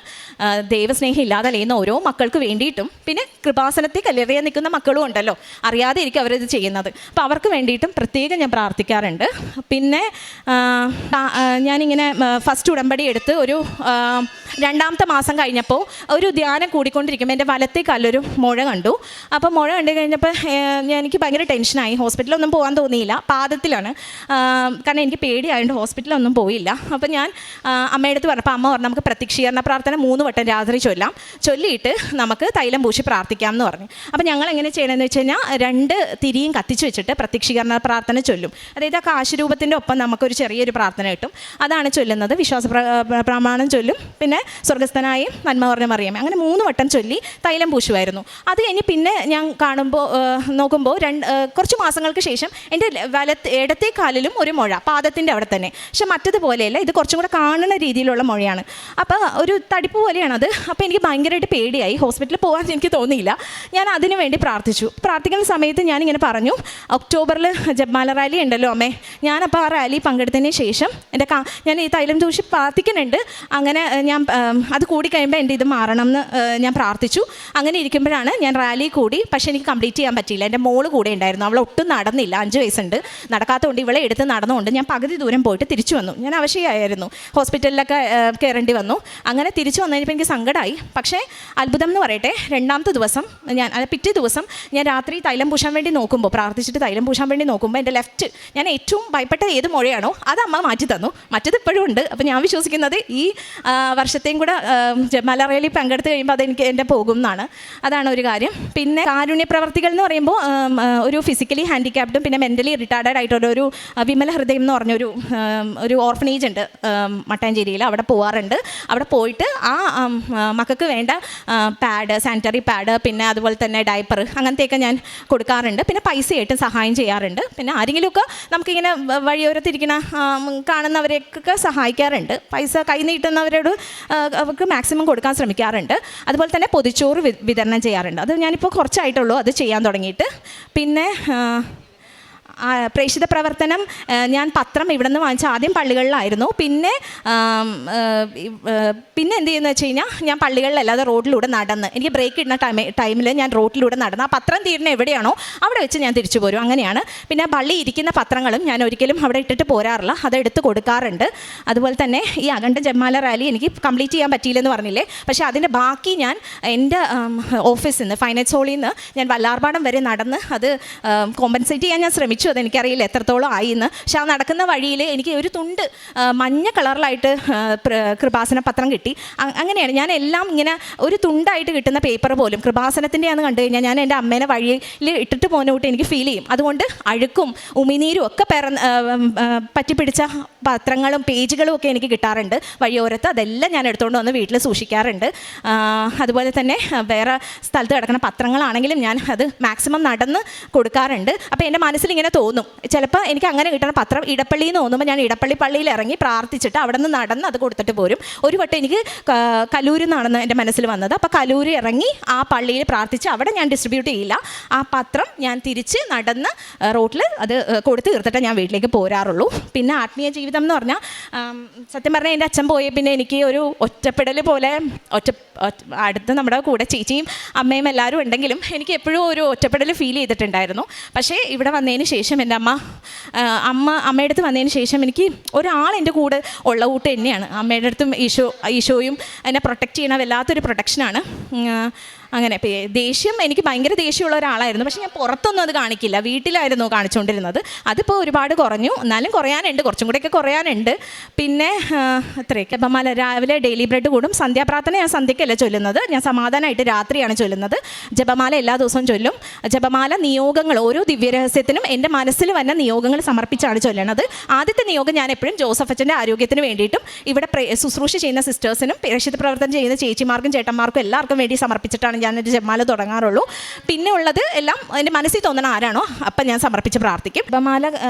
ദൈവസ്നേഹം ഇല്ലാതെ അലയുന്ന ഓരോ മക്കൾക്ക് വേണ്ടിയിട്ടും, പിന്നെ കൃപാസനത്തിൽ കല്ലെറിയാൻ നിൽക്കുന്ന മക്കളും ഉണ്ടല്ലോ, അറിയാതെ ഇരിക്കും അവരിത് ചെയ്യുന്നത്, അപ്പോൾ അവർക്ക് വേണ്ടിയിട്ടും പ്രത്യേകം ഞാൻ പ്രാർത്ഥിക്കാറുണ്ട്. പിന്നെ ഞാനിങ്ങനെ ഫസ്റ്റ് ഉടമ്പടി എടുത്ത് ഒരു 2ാമത്തെ മാസം കഴിഞ്ഞപ്പോൾ ഒരു ധ്യാനം കൂടിക്കൊണ്ടിരിക്കുമ്പോൾ എൻ്റെ വലത്തേ കാലിലൊരു മുഴ കണ്ടു. അപ്പോൾ മുഴ കണ്ടു കഴിഞ്ഞപ്പോൾ എനിക്ക് ഭയങ്കര ടെൻഷനായി. ഹോസ്പിറ്റലൊന്നും പോകാൻ തോന്നിയില്ല, പാദത്തിലാണ്. കാരണം എനിക്ക് പേടിയായതുകൊണ്ട് ഹോസ്പിറ്റലൊന്നും പോയില്ല. അപ്പോൾ ഞാൻ അമ്മയുടെ അടുത്ത് പറഞ്ഞപ്പോൾ അമ്മ പറഞ്ഞു നമുക്ക് പ്രത്യക്ഷീകരണ പ്രാർത്ഥന 3 വട്ടം രാത്രി ചൊല്ലിയിട്ട് നമുക്ക് തൈലം പൂശി പ്രാർത്ഥിക്കാം എന്ന് പറഞ്ഞു. അപ്പോൾ ഞങ്ങൾ എങ്ങനെ ചെയ്യണമെന്ന് വെച്ച് കഴിഞ്ഞാൽ 2 തിരിയും കത്തിച്ച് വെച്ചിട്ട് പ്രത്യക്ഷീകരണ പ്രാർത്ഥന ചൊല്ലും. അതായത് ആ കാശുരൂപത്തിൻ്റെ ഒപ്പം നമുക്കൊരു ചെറിയൊരു പ്രാർത്ഥന കിട്ടും, അതാണ് ചൊല്ലുന്നത്. വിശ്വാസ പ്രമാണം ചൊല്ലും, പിന്നെ സ്വർഗസ്ഥനായും നന്മ പറഞ്ഞ മറിയാമേ, അങ്ങനെ 3 വട്ടം ചൊല്ലി തൈലം പൂശുമായിരുന്നു. അത് കഴിഞ്ഞ് പിന്നെ ഞാൻ നോക്കുമ്പോൾ കുറച്ച് മാസങ്ങൾക്ക് ശേഷം എൻ്റെ ഇടത്തെ കാലിലും ഒരു മുഴ, പാദത്തിൻ്റെ അവിടെ തന്നെ. പക്ഷെ മറ്റതുപോലെയല്ല, ഇത് കുറച്ചും കൂടെ കാണുന്ന രീതിയിലുള്ള മുഴയാണ്. അപ്പോൾ ഒരു തടിപ്പ് പോലെയാണത്. അപ്പോൾ എനിക്ക് ഭയങ്കരമായിട്ട് പേടിയായി, ഹോസ്പിറ്റലിൽ പോകാൻ എനിക്ക് തോന്നിയില്ല. ഞാൻ അതിനു വേണ്ടി പ്രാർത്ഥിച്ചു. പ്രാർത്ഥിക്കുന്ന സമയത്ത് ഞാനിങ്ങനെ പറഞ്ഞു, ഒക്ടോബറിൽ ജപമാല റാലി ഉണ്ടല്ലോ അമ്മേ, ഞാനപ്പോൾ ആ റാലി പങ്കെടുത്തതിന് ശേഷം ഞാൻ ഈ തൈലം പൂശി പ്രാർത്ഥിക്കുന്നുണ്ട്. അങ്ങനെ ഞാൻ അത് കൂടിക്കഴിയുമ്പോൾ എൻ്റെ ഇത് മാറണം എന്ന് ഞാൻ പ്രാർത്ഥിച്ചു. അങ്ങനെ ഇരിക്കുമ്പോഴാണ് ഞാൻ റാലി കൂടി. പക്ഷേ എനിക്ക് കംപ്ലീറ്റ് ചെയ്യാൻ പറ്റിയില്ല. എൻ്റെ മോള് കൂടെ ഉണ്ടായിരുന്നു, അവൾ ഒട്ടും നടന്നില്ല, 5 വയസ്സുണ്ട്. നടക്കാത്തതുകൊണ്ട് ഇവളെ എടുത്ത് നടന്നുകൊണ്ട് ഞാൻ പകുതി ദൂരം പോയിട്ട് തിരിച്ചു വന്നു. ഞാൻ അവശയായിരുന്നു, ഹോസ്പിറ്റലിലൊക്കെ കയറേണ്ടി വന്നു. അങ്ങനെ തിരിച്ചു വന്നു കഴിഞ്ഞപ്പോൾ എനിക്ക് സങ്കടമായി. പക്ഷേ അത്ഭുതം എന്ന് പറയട്ടെ, 2ാമത്തെ ദിവസം പിറ്റേ ദിവസം ഞാൻ രാത്രി തൈലം പൂശാൻ വേണ്ടി നോക്കുമ്പോൾ, പ്രാർത്ഥിച്ചിട്ട് തൈലം പൂശാൻ വേണ്ടി നോക്കുമ്പോൾ എൻ്റെ ലെഫ്റ്റ്, ഞാൻ ഏറ്റവും ഭയപ്പെട്ട ഏത് മുഴയാണോ അത് അമ്മ മാറ്റി തന്നു. മറ്റത് ഇപ്പോഴും ഉണ്ട്. അപ്പോൾ ഞാൻ വിശ്വസിക്കുന്നത് ഈ വർഷത്തെയും കൂടെ ജപമാല റാലി പങ്കെടുത്ത് കഴിയുമ്പോൾ അതെനിക്ക് എൻ്റെ പോകും എന്നാണ്. അതാണ് ഒരു കാര്യം. പിന്നെ കാരുണ്യ പ്രവർത്തികൾ എന്ന് പറയുമ്പോൾ ഒരു ഫിസിക്കലി ഹാൻഡിക്യാപ്ഡും പിന്നെ മെൻ്റലി റിട്ടാർഡഡ് ആയിട്ടുള്ള ഒരു വിമല ഹൃദയം എന്ന് പറഞ്ഞൊരു ഓർഫനേജ് ഉണ്ട് മട്ടാഞ്ചേരിയിൽ. അവിടെ പോകാറുണ്ട്. അവിടെ പോയിട്ട് ആ മക്കൾക്ക് വേണ്ട പാഡ്, സാനിറ്ററി പാഡ്, പിന്നെ അതുപോലെ തന്നെ ഡയപ്പർ, അങ്ങനത്തെയൊക്കെ ഞാൻ കൊടുക്കാറുണ്ട്. പിന്നെ പൈസയായിട്ടും സഹായം ചെയ്യാറുണ്ട്. പിന്നെ ആരെങ്കിലുമൊക്കെ നമുക്കിങ്ങനെ വഴിയോരത്തിരിക്കുന്ന കാണുന്നവരെയൊക്കെ സഹായിക്കാറുണ്ട്. പൈസ കൈ നീട്ടുന്നവരോട് അവർക്ക് മാക്സിമം കൊടുക്കാൻ ശ്രമിക്കാറുണ്ട്. അതുപോലെ തന്നെ പൊതിച്ചോറ് വിതരണം ചെയ്യാറുണ്ട്. അത് ഞാനിപ്പോൾ കുറച്ചായിട്ടുള്ളൂ അത് ചെയ്യാൻ തുടങ്ങിയിട്ട്. പിന്നെ പ്രേക്ഷിത പ്രവർത്തനം ഞാൻ പത്രം ഇവിടെ നിന്ന് വാങ്ങിച്ച ആദ്യം പള്ളികളിലായിരുന്നു. പിന്നെ എന്ത് ചെയ്യുന്നത് വെച്ച് കഴിഞ്ഞാൽ ഞാൻ പള്ളികളിലല്ലാതെ റോഡിലൂടെ നടന്ന്, എനിക്ക് ബ്രേക്ക് ഇടുന്ന ടൈമിൽ ഞാൻ റോഡിലൂടെ നടന്ന് ആ പത്രം തീരുന്ന എവിടെയാണോ അവിടെ വെച്ച് ഞാൻ തിരിച്ചു പോരും. അങ്ങനെയാണ്. പിന്നെ പള്ളി ഇരിക്കുന്ന പത്രങ്ങളും ഞാൻ ഒരിക്കലും അവിടെ ഇട്ടിട്ട് പോരാറില്ല, അത് എടുത്ത് കൊടുക്കാറുണ്ട്. അതുപോലെ തന്നെ ഈ അഖണ്ഡ ജപമാല റാലി എനിക്ക് കംപ്ലീറ്റ് ചെയ്യാൻ പറ്റിയില്ലെന്ന് പറഞ്ഞില്ലേ, പക്ഷേ അതിൻ്റെ ബാക്കി ഞാൻ എൻ്റെ ഓഫീസിൽ നിന്ന്, ഫൈനാൻസ് ഹോളിൽ നിന്ന് ഞാൻ വല്ലാർപാടം വരെ നടന്ന് അത് കോമ്പൻസേറ്റ് ചെയ്യാൻ ഞാൻ ശ്രമിച്ചു. അതെനിക്കറിയില്ല എത്രത്തോളം ആയി എന്ന്. പക്ഷെ ആ നടക്കുന്ന വഴിയിൽ എനിക്ക് ഒരു തുണ്ട് മഞ്ഞ കളറിലായിട്ട് കൃപാസന പത്രം കിട്ടി. അങ്ങനെയാണ് ഞാൻ എല്ലാം ഇങ്ങനെ ഒരു തുണ്ടായിട്ട് കിട്ടുന്ന പേപ്പർ പോലും കൃപാസനത്തിൻ്റെ ആണെന്ന് കണ്ടു കഴിഞ്ഞാൽ ഞാൻ എൻ്റെ അമ്മേനെ വഴിയിൽ ഇട്ടിട്ട് പോകുന്ന കൂട്ടി എനിക്ക് ഫീൽ ചെയ്യും. അതുകൊണ്ട് അഴുക്കും ഉമിനീരും ഒക്കെ പറ്റിപ്പിടിച്ച പത്രങ്ങളും പേജുകളും ഒക്കെ എനിക്ക് കിട്ടാറുണ്ട് വഴിയോരത്ത്. അതെല്ലാം ഞാൻ എടുത്തുകൊണ്ട് വന്ന് വീട്ടിൽ സൂക്ഷിക്കാറുണ്ട്. അതുപോലെ തന്നെ വേറെ സ്ഥലത്ത് കിടക്കുന്ന പത്രങ്ങളാണെങ്കിലും ഞാൻ അത് മാക്സിമം നടന്ന് കൊടുക്കാറുണ്ട്. അപ്പോൾ എൻ്റെ മനസ്സിൽ ഇങ്ങനെ തോന്നും, ചിലപ്പോൾ എനിക്ക് അങ്ങനെ കിട്ടുന്ന പത്രം ഇടപ്പള്ളിയിൽ നിന്ന് തോന്നുമ്പോൾ ഞാൻ ഇടപ്പള്ളി പള്ളിയിൽ ഇറങ്ങി പ്രാർത്ഥിച്ചിട്ട് അവിടെ നിന്ന് നടന്ന് അത് കൊടുത്തിട്ട് പോരും. ഒരു വട്ടം എനിക്ക് കലൂരിൽ നിന്നാണെന്ന് എൻ്റെ മനസ്സിൽ വന്നത്. അപ്പോൾ കലൂർ ഇറങ്ങി ആ പള്ളിയിൽ പ്രാർത്ഥിച്ച് അവിടെ ഞാൻ ഡിസ്ട്രിബ്യൂട്ട് ചെയ്യില്ല. ആ പത്രം ഞാൻ തിരിച്ച് നടന്ന് റോട്ടിൽ അത് കൊടുത്ത് തീർത്തിട്ട് ഞാൻ വീട്ടിലേക്ക് പോരാറുള്ളൂ. പിന്നെ ആത്മീയ ജീവിതം എന്ന് പറഞ്ഞാൽ സത്യം പറഞ്ഞാൽ എൻ്റെ അച്ഛൻ പോയ പിന്നെ എനിക്ക് ഒരു ഒറ്റപ്പെടൽ പോലെ അടുത്ത് നമ്മുടെ കൂടെ ചേച്ചിയും അമ്മയും എല്ലാവരും ഉണ്ടെങ്കിലും എനിക്ക് എപ്പോഴും ഒരു ഒറ്റപ്പെടൽ ഫീൽ ചെയ്തിട്ടുണ്ടായിരുന്നു. പക്ഷേ ഇവിടെ വന്നതിന് ശേഷം എൻ്റെ അമ്മയുടെ അടുത്ത് വന്നതിന് ശേഷം എനിക്ക് ഒരാൾ എൻ്റെ കൂടെ ഉള്ള കൂട്ട് തന്നെയാണ്. അമ്മയുടെ അടുത്തും ഈശോയും എന്നെ പ്രൊട്ടക്റ്റ് ചെയ്യണ വല്ലാത്തൊരു പ്രൊട്ടക്ഷനാണ്. അങ്ങനെ ദേഷ്യം, എനിക്ക് ഭയങ്കര ദേഷ്യമുള്ള ഒരാളായിരുന്നു. പക്ഷേ ഞാൻ പുറത്തൊന്നും അത് കാണിക്കില്ല, വീട്ടിലായിരുന്നു കാണിച്ചുകൊണ്ടിരുന്നത്. അതിപ്പോൾ ഒരുപാട് കുറഞ്ഞു, എന്നാലും കുറയാനുണ്ട്, കുറച്ചും കൂടെയൊക്കെ കുറയാനുണ്ട്. പിന്നെ അത്രയൊക്കെ. അപ്പം രാവിലെ ഡെയിലി ബ്രെഡ് കൂടും. സന്ധ്യാപ്രാർത്ഥന ഞാൻ സന്ധ്യയ്ക്കല്ല ചൊല്ലുന്നത്, ഞാൻ സമാധാനമായിട്ട് രാത്രിയാണ് ചൊല്ലുന്നത്. ജപമാല എല്ലാ ദിവസവും ചൊല്ലും. ജപമാല നിയോഗങ്ങൾ, ഓരോ ദിവ്യരഹസ്യത്തിനും എൻ്റെ മനസ്സിൽ വന്ന നിയോഗങ്ങൾ സമർപ്പിച്ചാണ് ചൊല്ലണത്. ആദ്യത്തെ നിയോഗം ഞാൻ എപ്പോഴും ജോസഫ് അച്ഛൻ്റെ ആരോഗ്യത്തിന് വേണ്ടിയിട്ടും ഇവിടെ ശുശ്രൂഷ ചെയ്യുന്ന സിസ്റ്റേഴ്സിനും രക്ഷിത പ്രവർത്തനം ചെയ്യുന്ന ചേച്ചിമാർക്കും ചേട്ടന്മാർക്കും എല്ലാവർക്കും വേണ്ടി സമർപ്പിച്ചിട്ടാണ് ഞാൻ എൻ്റെ ജപമാല തുടങ്ങാറുള്ളൂ. പിന്നെ ഉള്ളത് എല്ലാം എൻ്റെ മനസ്സിൽ തോന്നണ ആരാണോ അപ്പം ഞാൻ സമർപ്പിച്ച് പ്രാർത്ഥിക്കും. ജപമാല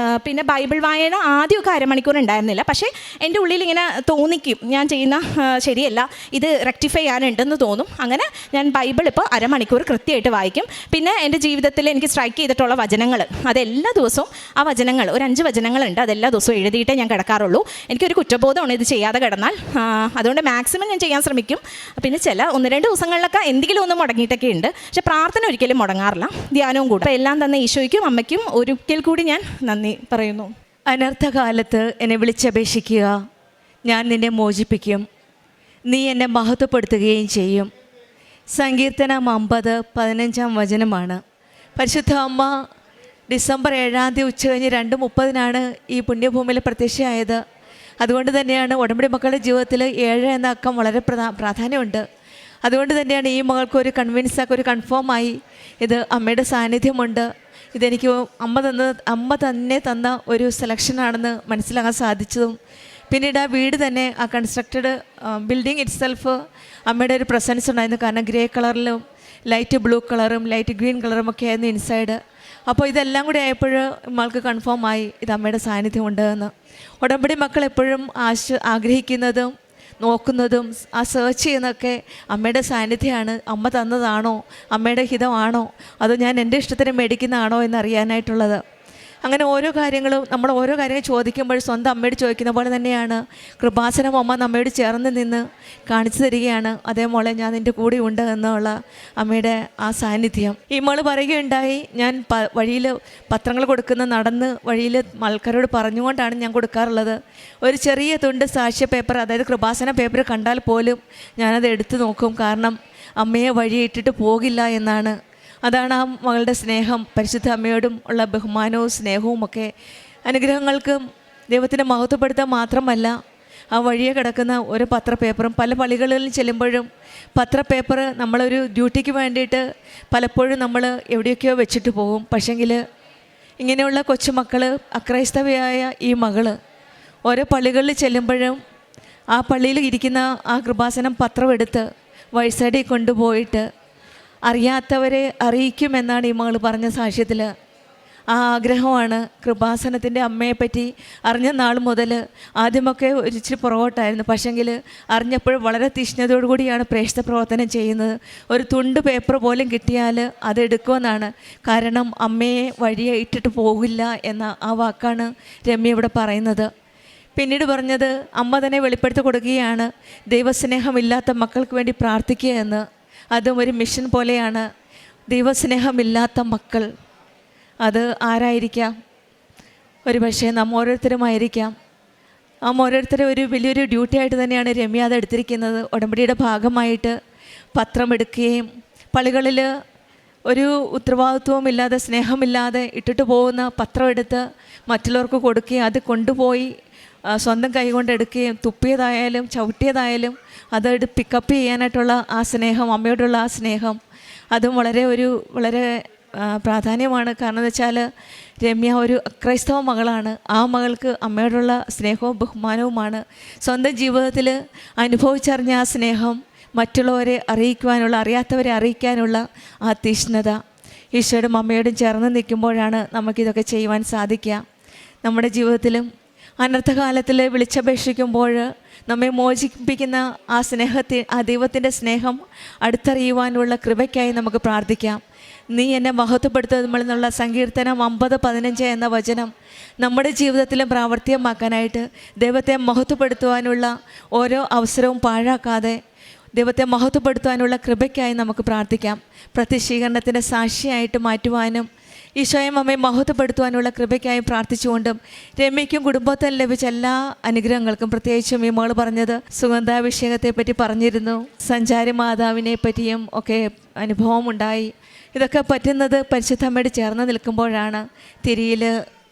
പിന്നെ ബൈബിൾ വായന ആദ്യമൊക്കെ അരമണിക്കൂർ ഉണ്ടായിരുന്നില്ല. പക്ഷേ എൻ്റെ ഉള്ളിൽ ഇങ്ങനെ തോന്നിക്കും, ഞാൻ ചെയ്യുന്ന ശരിയല്ല, ഇത് റെക്ടിഫൈ ചെയ്യാനുണ്ടെന്ന് തോന്നും. അങ്ങനെ ഞാൻ ബൈബിൾ ഇപ്പോൾ അരമണിക്കൂർ കൃത്യമായിട്ട് വായിക്കും. പിന്നെ എൻ്റെ ജീവിതത്തിൽ എനിക്ക് സ്ട്രൈക്ക് ചെയ്തിട്ടുള്ള വചനങ്ങൾ, അതെല്ലാ ദിവസവും ആ വചനങ്ങൾ ഒരു 5 വചനങ്ങളുണ്ട്, അതെല്ലാ ദിവസവും എഴുതിയിട്ടേ ഞാൻ കിടക്കാറുള്ളൂ. എനിക്കൊരു കുറ്റബോധമാണ് ഇത് ചെയ്യാതെ കിടന്നാൽ. അതുകൊണ്ട് മാക്സിമം ഞാൻ ചെയ്യാൻ ശ്രമിക്കും. പിന്നെ ചില 1-2 ദിവസങ്ങളിലൊക്കെ എന്തെങ്കിലും ഒന്ന് മുടങ്ങിയിട്ടൊക്കെ ഉണ്ട്. പക്ഷെ പ്രാർത്ഥന ഒരിക്കലും മുടങ്ങാറില്ല, ധ്യാനവും കൂടെ. അപ്പോൾ എല്ലാം തന്നെ ഈശോയ്ക്കും അമ്മയ്ക്കും ഒരിക്കൽ കൂടി ഞാൻ നന്ദി പറയുന്നു. അനർത്ഥകാലത്ത് എന്നെ വിളിച്ചപേക്ഷിക്കുക, ഞാൻ നിന്നെ മോചിപ്പിക്കും, നീ എന്നെ മഹത്വപ്പെടുത്തുകയും ചെയ്യും. സങ്കീർത്തനം 50:15 വചനമാണ്. പരിശുദ്ധ അമ്മ ഡിസംബർ 7-ാം തീയതി ഉച്ചകഴിഞ്ഞ് 2:30 ഈ പുണ്യഭൂമിയിൽ പ്രത്യക്ഷമായത്. അതുകൊണ്ട് തന്നെയാണ് ഉടമ്പടി മക്കളുടെ ജീവിതത്തിൽ 7 എന്ന അക്കം വളരെ പ്രാധാന്യമുണ്ട്. അതുകൊണ്ട് തന്നെയാണ് ഈ മകൾക്ക് ഒരു ഒരു കൺഫേമായി ഇത് അമ്മയുടെ സാന്നിധ്യമുണ്ട്, ഇതെനിക്ക് അമ്മ തന്നെ തന്ന ഒരു സെലക്ഷനാണെന്ന് മനസ്സിലാക്കാൻ സാധിച്ചതും. പിന്നീട് ആ വീട് തന്നെ, ആ കൺസ്ട്രക്റ്റഡ് ബിൽഡിംഗ് ഇറ്റ്സെൽഫ് അമ്മയുടെ ഒരു പ്രസൻസ് ഉണ്ടായിരുന്നു. കാരണം ഗ്രേ കളറിലും ലൈറ്റ് ബ്ലൂ കളറും ലൈറ്റ് ഗ്രീൻ കളറും ഒക്കെ ആയിരുന്നു ഇൻസൈഡ്. അപ്പോൾ ഇതെല്ലാം കൂടി ആയപ്പോൾ നമ്മൾക്ക് കൺഫേമായി ഇത് അമ്മയുടെ സാന്നിധ്യമുണ്ട് എന്ന്. ഉടമ്പടി മക്കൾ എപ്പോഴും ആഗ്രഹിക്കുന്നതും നോക്കുന്നതും ആ സെർച്ച് ചെയ്യുന്നതൊക്കെ അമ്മയുടെ സാന്നിധ്യമാണ്. അമ്മ തന്നതാണോ, അമ്മയുടെ ഹിതമാണോ, അതോ ഞാൻ എൻ്റെ ഇഷ്ടത്തിന് മേടിക്കുന്നതാണോ എന്നറിയാനായിട്ടുള്ളത്. അങ്ങനെ ഓരോ കാര്യങ്ങളും നമ്മൾ ഓരോ കാര്യങ്ങൾ ചോദിക്കുമ്പോൾ സ്വന്തം അമ്മയോട് ചോദിക്കുന്ന പോലെ തന്നെയാണ് കൃപാസനം അമ്മ നമ്മയോട് ചേർന്ന് നിന്ന് കാണിച്ചു തരികയാണ്. അതേ മോളെ ഞാൻ നിൻ്റെ കൂടെ ഉണ്ട് എന്നുള്ള അമ്മയുടെ ആ സാന്നിധ്യം. ഈ മോള് പറയുകയുണ്ടായി, ഞാൻ വഴിയിൽ പത്രങ്ങൾ കൊടുക്കുന്ന നടന്ന് വഴിയിൽ ആൾക്കാരോട് പറഞ്ഞുകൊണ്ടാണ് ഞാൻ കൊടുക്കാറുള്ളത്. ഒരു ചെറിയ തുണ്ട് സാക്ഷ്യ പേപ്പർ, അതായത് കൃപാസന പേപ്പർ കണ്ടാൽ പോലും ഞാനത് എടുത്തു നോക്കും. കാരണം അമ്മയെ വഴിയിട്ടിട്ട് പോകില്ല എന്നാണ്. അതാണ് ആ മകളുടെ സ്നേഹം. പരിശുദ്ധ അമ്മയോടും ഉള്ള ബഹുമാനവും സ്നേഹവും ഒക്കെ അനുഗ്രഹങ്ങൾക്കും ദൈവത്തിൻ്റെ മഹത്വപ്പെടുത്താൻ മാത്രമല്ല, ആ വഴിയെ കിടക്കുന്ന ഒരു പത്രപേപ്പറും പല പള്ളികളിലും ചെല്ലുമ്പോഴും പത്രപേപ്പർ നമ്മളൊരു ഡ്യൂട്ടിക്ക് വേണ്ടിയിട്ട് പലപ്പോഴും നമ്മൾ എവിടെയൊക്കെയോ വെച്ചിട്ട് പോകും. പക്ഷെങ്കിൽ ഇങ്ങനെയുള്ള കൊച്ചുമക്കൾ, അക്രൈസ്തവയായ ഈ മകൾ ഓരോ പള്ളികളിൽ ചെല്ലുമ്പോഴും ആ പള്ളിയിൽ ഇരിക്കുന്ന ആ കൃപാസനം പത്രം എടുത്ത് വഴിസൈഡിൽ കൊണ്ടുപോയിട്ട് അറിയാത്തവരെ അറിയിക്കുമെന്നാണ് ഈ മകൾ പറഞ്ഞ സാക്ഷ്യത്തിൽ. ആ ആഗ്രഹമാണ് കൃപാസനത്തിൻ്റെ അമ്മയെപ്പറ്റി അറിഞ്ഞ നാൾ മുതൽ. ആദ്യമൊക്കെ ഒരിച്ചിരി പുറകോട്ടായിരുന്നു, പക്ഷെങ്കിൽ അറിഞ്ഞപ്പോൾ വളരെ തീഷ്ണതയോടു കൂടിയാണ് പ്രേക്ഷിത പ്രവർത്തനം ചെയ്യുന്നത്. ഒരു തുണ്ട് പേപ്പർ പോലും കിട്ടിയാൽ അതെടുക്കുമെന്നാണ്. കാരണം അമ്മയെ വഴിയെ ഇട്ടിട്ട് പോകില്ല എന്ന ആ വാക്കാണ് രമ്യ ഇവിടെ പറയുന്നത്. പിന്നീട് പറഞ്ഞത് അമ്മ തന്നെ വെളിപ്പെടുത്തി കൊടുക്കുകയാണ്, ദൈവസ്നേഹമില്ലാത്ത മക്കൾക്ക് വേണ്ടി പ്രാർത്ഥിക്കുക എന്ന്. അതും ഒരു മിഷൻ പോലെയാണ്. ദൈവസ്നേഹമില്ലാത്ത മക്കൾ, അത് ആരായിരിക്കാം? ഒരു പക്ഷേ നാം ഓരോരുത്തരുമായിരിക്കാം. ഓരോരുത്തരും ഒരു വലിയൊരു ഡ്യൂട്ടി ആയിട്ട് തന്നെയാണ് രമ്യ അത് എടുത്തിരിക്കുന്നത്. ഉടമ്പടിയുടെ ഭാഗമായിട്ട് പത്രം എടുക്കുകയും പള്ളികളിൽ ഒരു ഉത്തരവാദിത്വവും ഇല്ലാതെ സ്നേഹമില്ലാതെ ഇട്ടിട്ട് പോകുന്ന പത്രം എടുത്ത് മറ്റുള്ളവർക്ക് കൊടുക്കുകയും അത് കൊണ്ടുപോയി സ്വന്തം കൈകൊണ്ട് എടുക്കുകയും തുപ്പിയതായാലും ചവിട്ടിയതായാലും അതെടുത്ത് പിക്കപ്പ് ചെയ്യാനായിട്ടുള്ള ആ സ്നേഹം, അമ്മയോടുള്ള ആ സ്നേഹം, അതും വളരെ പ്രാധാന്യമാണ്. കാരണം എന്ന് വെച്ചാൽ രമ്യ ഒരു ക്രൈസ്തവ മകളാണ്. ആ മകൾക്ക് അമ്മയോടുള്ള സ്നേഹവും ബഹുമാനവുമാണ്. സ്വന്തം ജീവിതത്തിൽ അനുഭവിച്ചറിഞ്ഞ ആ സ്നേഹം മറ്റുള്ളവരെ അറിയിക്കുവാനുള്ള, അറിയാത്തവരെ അറിയിക്കാനുള്ള ആ തീഷ്ണത ഈശോയോടും അമ്മയോടും ചേർന്ന് നിൽക്കുമ്പോഴാണ് നമുക്കിതൊക്കെ ചെയ്യുവാൻ സാധിക്കുക. നമ്മുടെ ജീവിതത്തിലും അനർത്ഥകാലത്തിൽ വിളിച്ചപേക്ഷിക്കുമ്പോൾ നമ്മെ മോചിപ്പിക്കുന്ന ആ ദൈവത്തിൻ്റെ സ്നേഹം അടുത്തറിയുവാനുള്ള കൃപയ്ക്കായി നമുക്ക് പ്രാർത്ഥിക്കാം. നീ എന്നെ മഹത്വപ്പെടുത്തുമെന്നുള്ള സങ്കീർത്തനം 50:15 എന്ന വചനം നമ്മുടെ ജീവിതത്തിലും പ്രാവർത്തികമാക്കാനായിട്ട് ദൈവത്തെ മഹത്വപ്പെടുത്തുവാനുള്ള ഓരോ അവസരവും പാഴാക്കാതെ ദൈവത്തെ മഹത്വപ്പെടുത്തുവാനുള്ള കൃപയ്ക്കായി നമുക്ക് പ്രാർത്ഥിക്കാം. പ്രത്യക്ഷീകരണത്തിൻ്റെ സാക്ഷിയായിട്ട് മാറ്റുവാനും ഈശോയും അമ്മയെ മഹത്വപ്പെടുത്തുവാനുള്ള കൃപയ്ക്കായി പ്രാർത്ഥിച്ചുകൊണ്ടും രമ്യയ്ക്കും കുടുംബത്തിനും ലഭിച്ച എല്ലാ അനുഗ്രഹങ്ങൾക്കും, പ്രത്യേകിച്ചും ഈ മകൾ പറഞ്ഞത് സുഗന്ധാഭിഷേകത്തെ പറ്റി പറഞ്ഞിരുന്നു, സഞ്ചാരി മാതാവിനെ പറ്റിയും ഒക്കെ അനുഭവമുണ്ടായി. ഇതൊക്കെ പറ്റുന്നത് പരിശുദ്ധമ്മയോട് ചേർന്ന് നിൽക്കുമ്പോഴാണ്. തിരിയിൽ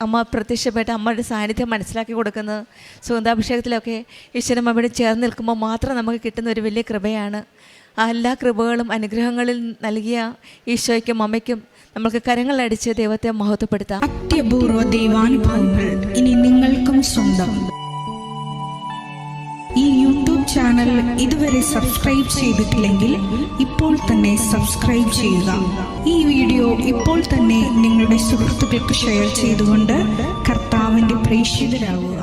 അമ്മ പ്രത്യക്ഷപ്പെട്ട് അമ്മയുടെ സാന്നിധ്യം മനസ്സിലാക്കി കൊടുക്കുന്നത് സുഗന്ധാഭിഷേകത്തിലൊക്കെ ഈശ്വരൻ അമ്മയോട് ചേർന്ന് നിൽക്കുമ്പോൾ മാത്രം നമുക്ക് കിട്ടുന്ന ഒരു വലിയ കൃപയാണ്. ആ എല്ലാ കൃപകളും അനുഗ്രഹങ്ങളിൽ നൽകിയ ഈശോയ്ക്കും അമ്മയ്ക്കും നമുക്ക് കരങ്ങളടിച്ച് ദൈവത്തെ മഹത്വപ്പെടുത്താം. അത്യപൂർവ ദൈവാനുഭവങ്ങൾ ഇനി നിങ്ങൾക്കും സ്വന്തം. ഈ യൂട്യൂബ് ചാനൽ ഇതുവരെ സബ്സ്ക്രൈബ് ചെയ്തിട്ടില്ലെങ്കിൽ ഇപ്പോൾ തന്നെ സബ്സ്ക്രൈബ് ചെയ്യുക. ഈ വീഡിയോ ഇപ്പോൾ തന്നെ നിങ്ങളുടെ സുഹൃത്തുക്കൾക്ക് ഷെയർ ചെയ്തുകൊണ്ട് കർത്താവിൻ്റെ പ്രേക്ഷിതരാകുക.